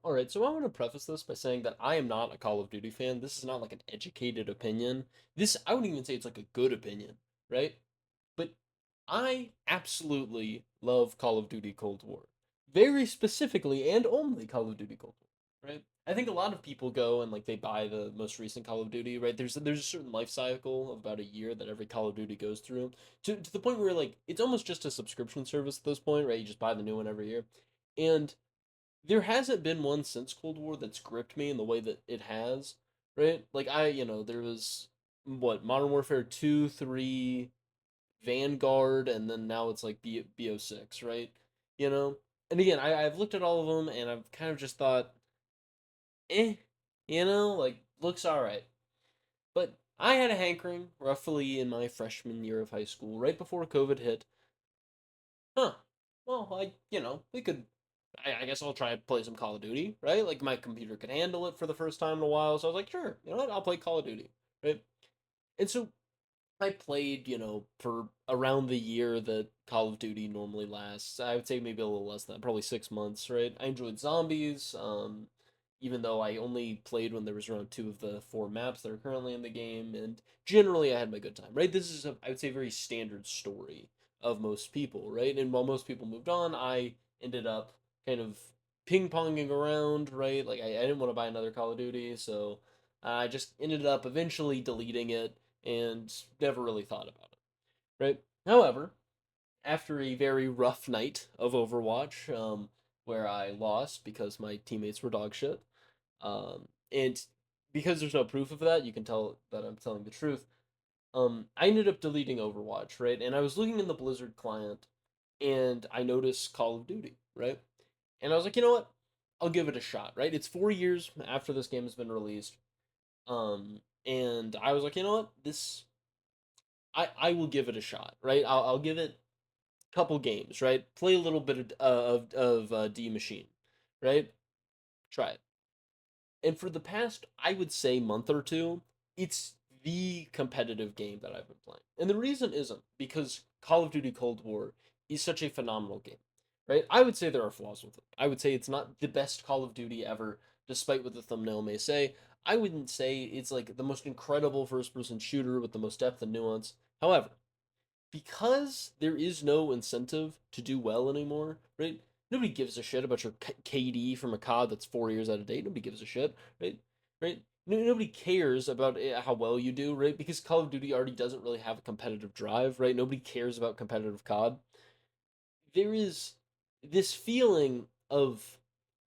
All right, so I want to preface this by saying that I am not a Call of Duty fan. This is not like an educated opinion. This, I wouldn't even say it's like a good opinion, right? But I absolutely love Call of Duty Cold War. Very specifically and only Call of Duty Cold War, right? I think a lot of people go and like they buy the most recent Call of Duty, right? There's a certain life cycle of about a year that every Call of Duty goes through to the point where like it's almost just a subscription service at this point, right? You just buy the new one every year. And there hasn't been one since Cold War that's gripped me in the way that it has, right? Like there was what Modern Warfare 2, 3, Vanguard, and then now it's like BO6, right? You know? And again, I've looked at all of them and I've kind of just thought, eh, like looks all right. But I had a hankering roughly in my freshman year of high school, right before COVID hit. Huh. Well, we could. I guess I'll try to play some Call of Duty, right? Like my computer could handle it for the first time in a while, so I was like, sure, you know what? I'll play Call of Duty, right? And so I played, for around the year that Call of Duty normally lasts. I would say maybe a little less than that, probably 6 months, right? I enjoyed zombies, even though I only played when there was around two of the four maps that are currently in the game, and generally I had my good time, right? This is, I would say, a very standard story of most people, right? And while most people moved on, I ended up kind of ping ponging around, right? Like I didn't want to buy another Call of Duty, so I just ended up eventually deleting it and never really thought about it, right? However, after a very rough night of Overwatch, where I lost because my teammates were dog shit, and because there's no proof of that, you can tell that I'm telling the truth. I ended up deleting Overwatch, right? And I was looking in the Blizzard client, and I noticed Call of Duty, right? And I was like, you know what? I'll give it a shot, right? It's 4 years after this game has been released. And I was like, you know what? I will give it a shot, right? I'll give it a couple games, right? Play a little bit of D Machine, right? Try it. And for the past, I would say, month or two, it's the competitive game that I've been playing. And the reason isn't because Call of Duty Cold War is such a phenomenal game, right? I would say there are flaws with it. I would say it's not the best Call of Duty ever, despite what the thumbnail may say. I wouldn't say it's like the most incredible first person shooter with the most depth and nuance. However, because there is no incentive to do well anymore, right? Nobody gives a shit about your KD from a COD that's 4 years out of date. Nobody gives a shit, right? Right? Nobody cares about how well you do, right? Because Call of Duty already doesn't really have a competitive drive, right? Nobody cares about competitive COD. There is this feeling of,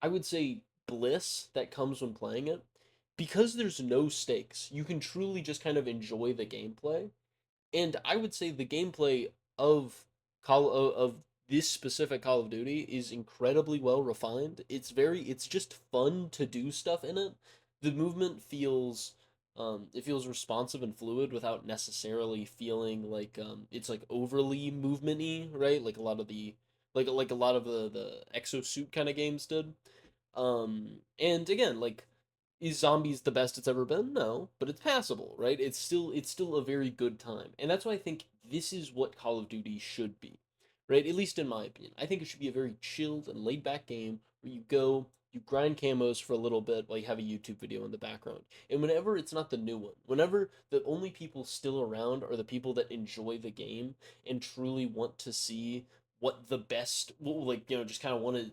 I would say, bliss that comes when playing it. Because there's no stakes, you can truly just kind of enjoy the gameplay, and I would say the gameplay of of this specific Call of Duty is incredibly well refined. It's just fun to do stuff in it. The movement feels it feels responsive and fluid without necessarily feeling like it's like overly movementy, right? Like a lot of the like a lot of the exosuit kind of games did. And again, like, is zombies the best it's ever been? No, but it's passable, right? It's still a very good time. And that's why I think this is what Call of Duty should be. Right? At least in my opinion. I think it should be a very chilled and laid back game where you go, you grind camos for a little bit while you have a YouTube video in the background. And whenever it's not the new one, whenever the only people still around are the people that enjoy the game and truly want to see what the best, well, like, just kind of want to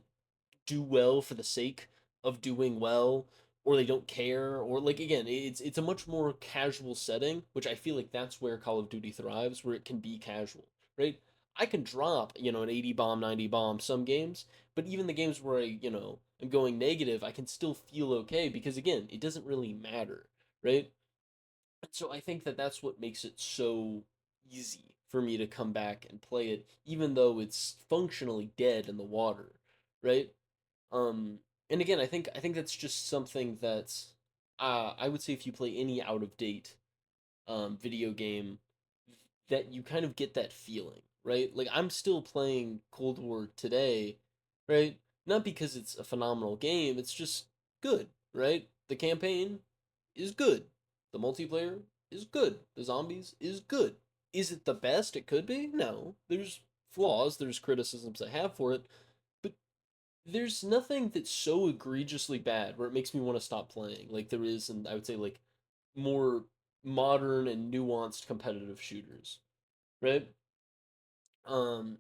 do well for the sake of doing well, or they don't care, or like again it's a much more casual setting, which I feel like that's where Call of Duty thrives, where it can be casual, right? I can drop an 80 bomb, 90 bomb some games, but even the games where I am going negative, I can still feel okay because again it doesn't really matter, right? So I think that that's what makes it so easy for me to come back and play it even though it's functionally dead in the water, right? um, and again, I think that's just something that I would say if you play any out of date video game, that you kind of get that feeling, right? Like I'm still playing Cold War today, right? Not because it's a phenomenal game, it's just good, right? The campaign is good. The multiplayer is good. The zombies is good. Is it the best it could be? No. There's flaws, there's criticisms I have for it, but there's nothing that's so egregiously bad where it makes me want to stop playing, like there is, and I would say like more modern and nuanced competitive shooters, right?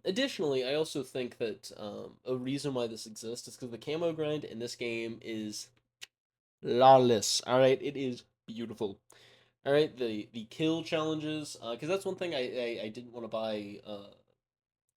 Additionally, I also think that a reason why this exists is because the camo grind in this game is lawless. All right, it is beautiful. All right, the kill challenges, because that's one thing I didn't want to buy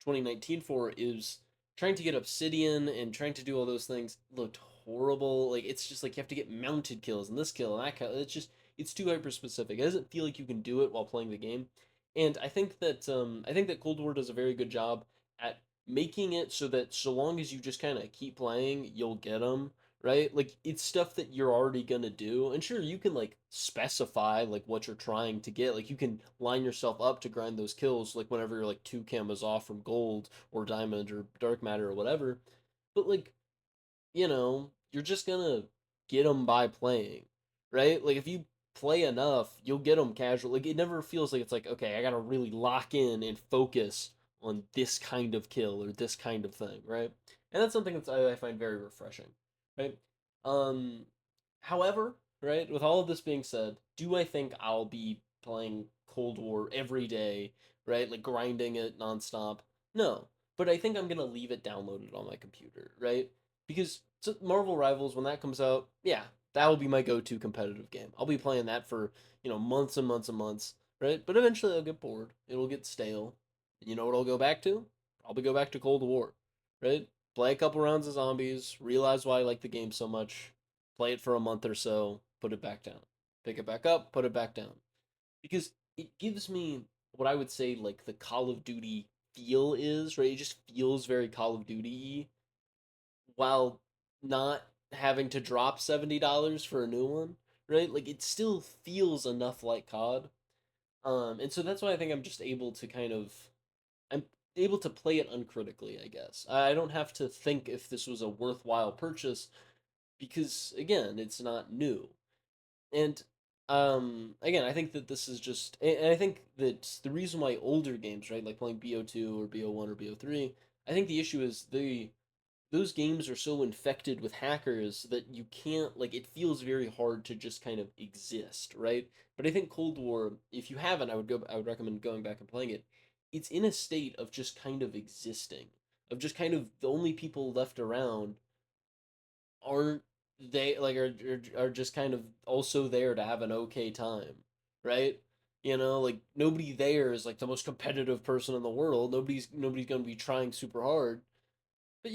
2019 for is trying to get obsidian and trying to do all those things looked horrible. Like it's just like you have to get mounted kills and this kill and that kill. It's just it's too hyper specific. It doesn't feel like you can do it while playing the game. And I think that Cold War does a very good job at making it so that so long as you just kind of keep playing, you'll get them, right? Like it's stuff that you're already gonna do. And sure, you can like specify like what you're trying to get. Like you can line yourself up to grind those kills like whenever you're like two camos off from gold or diamond or dark matter or whatever. But like, you're just gonna get them by playing, right? Like if you play enough, you'll get them casual. Like it never feels like it's like, okay, I gotta really lock in and focus on this kind of kill or this kind of thing, right? And that's something that I find very refreshing, right? Um, However, right, with all of this being said, do I think I'll be playing Cold War every day, right? Like grinding it nonstop? No. But I think I'm gonna leave it downloaded on my computer, right? Because Marvel Rivals, when that comes out, yeah, that will be my go-to competitive game. I'll be playing that for, months and months and months, right? But eventually I'll get bored. It'll get stale. And you know what I'll go back to? Probably go back to Cold War, right? Play a couple rounds of zombies, realize why I like the game so much, play it for a month or so, put it back down. Pick it back up, put it back down. Because it gives me what I would say like the Call of Duty feel is, right? It just feels very Call of Duty while not having to drop $70 for a new one, right? Like it still feels enough like COD. And so that's why I think I'm able to play it uncritically, I guess. I don't have to think if this was a worthwhile purchase because again, it's not new. And again, I think that this is just and I think that the reason why older games, right, like playing BO2 or BO1 or BO3, I think the issue is those games are so infected with hackers that you can't like it feels very hard to just kind of exist, right? But I think Cold War, if you haven't, I would recommend going back and playing it. It's in a state of just kind of existing, of just kind of the only people left around aren't they like are just kind of also there to have an okay time, right? Like nobody there is like the most competitive person in the world. Nobody's going to be trying super hard, but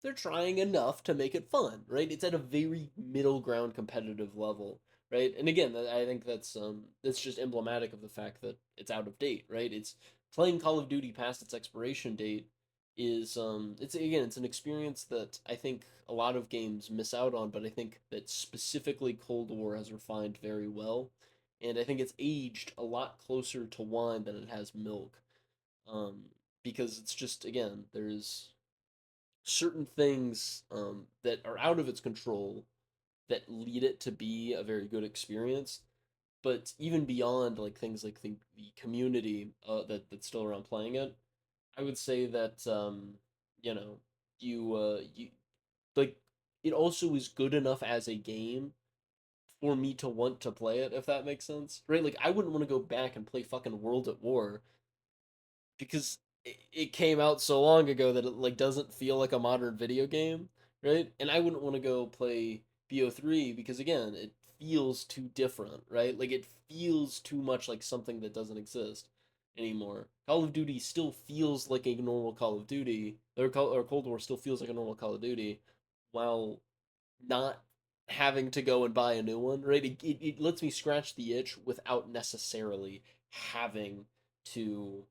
they're trying enough to make it fun, right? It's at a very middle ground competitive level, right? And again, I think that's just emblematic of the fact that it's out of date, right? It's playing Call of Duty past its expiration date is it's an experience that I think a lot of games miss out on, but I think that specifically Cold War has refined very well. And I think it's aged a lot closer to wine than it has milk. Um, because it's just again, there's certain things that are out of its control that lead it to be a very good experience. But even beyond like things like the community that's still around playing it, I would say that you know you like it also is good enough as a game for me to want to play it if that makes sense, right? Like I wouldn't want to go back and play fucking World at War because it came out so long ago that it like doesn't feel like a modern video game, right? And I wouldn't want to go play BO3 because again, it feels too different, right? Like it feels too much like something that doesn't exist anymore. Call of Duty still feels like a normal Call of Duty, or Cold War still feels like a normal Call of Duty, while not having to go and buy a new one, right? It lets me scratch the itch without necessarily having to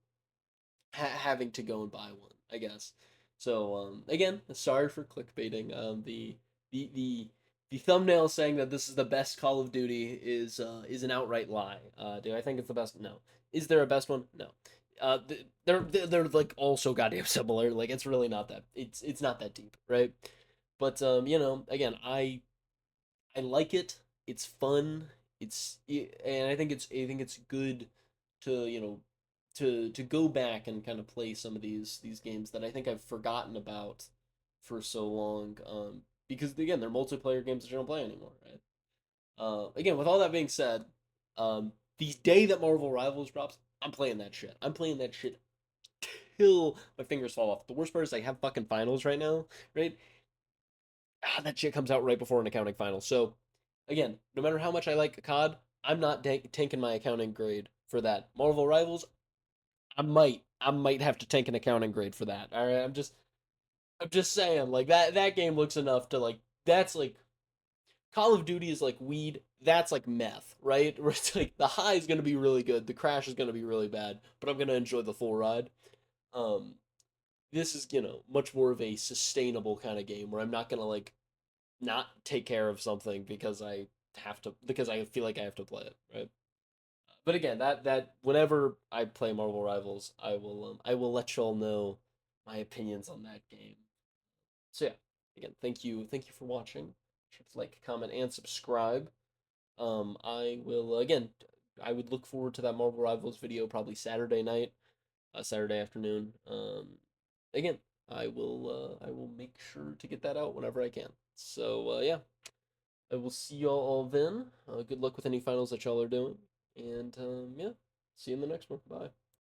having to go and buy one, I guess. So again, sorry for clickbaiting. The the thumbnail saying that this is the best Call of Duty is an outright lie. Do I think it's the best? No. Is there a best one? No. They're like all so goddamn similar. Like it's really not that it's not that deep, right? But again, I like it. It's fun. And I think it's good to to go back and kind of play some of these games that I think I've forgotten about for so long. Because again, they're multiplayer games that you don't play anymore, right? Again, with all that being said, the day that Marvel Rivals drops, I'm playing that shit. I'm playing that shit till my fingers fall off. The worst part is I have fucking finals right now, right? That shit comes out right before an accounting final. So, again, no matter how much I like COD, I'm not tanking my accounting grade for that. Marvel Rivals, I might have to tank an accounting grade for that. All right, I'm just saying, like that game looks enough to like that's like Call of Duty is like weed. That's like meth, right? Where it's like the high is gonna be really good, the crash is gonna be really bad, but I'm gonna enjoy the full ride. Um, this is much more of a sustainable kind of game where I'm not gonna like not take care of something because I feel like I have to play it, right? But again, that whenever I play Marvel Rivals, I will let y'all know my opinions on that game. So yeah, again, thank you for watching. Sure to like, comment, and subscribe. I will again. I would look forward to that Marvel Rivals video probably Saturday night, Saturday afternoon. Again, I will make sure to get that out whenever I can. So yeah, I will see y'all all then. Good luck with any finals that y'all are doing, and yeah, see you in the next one. Bye.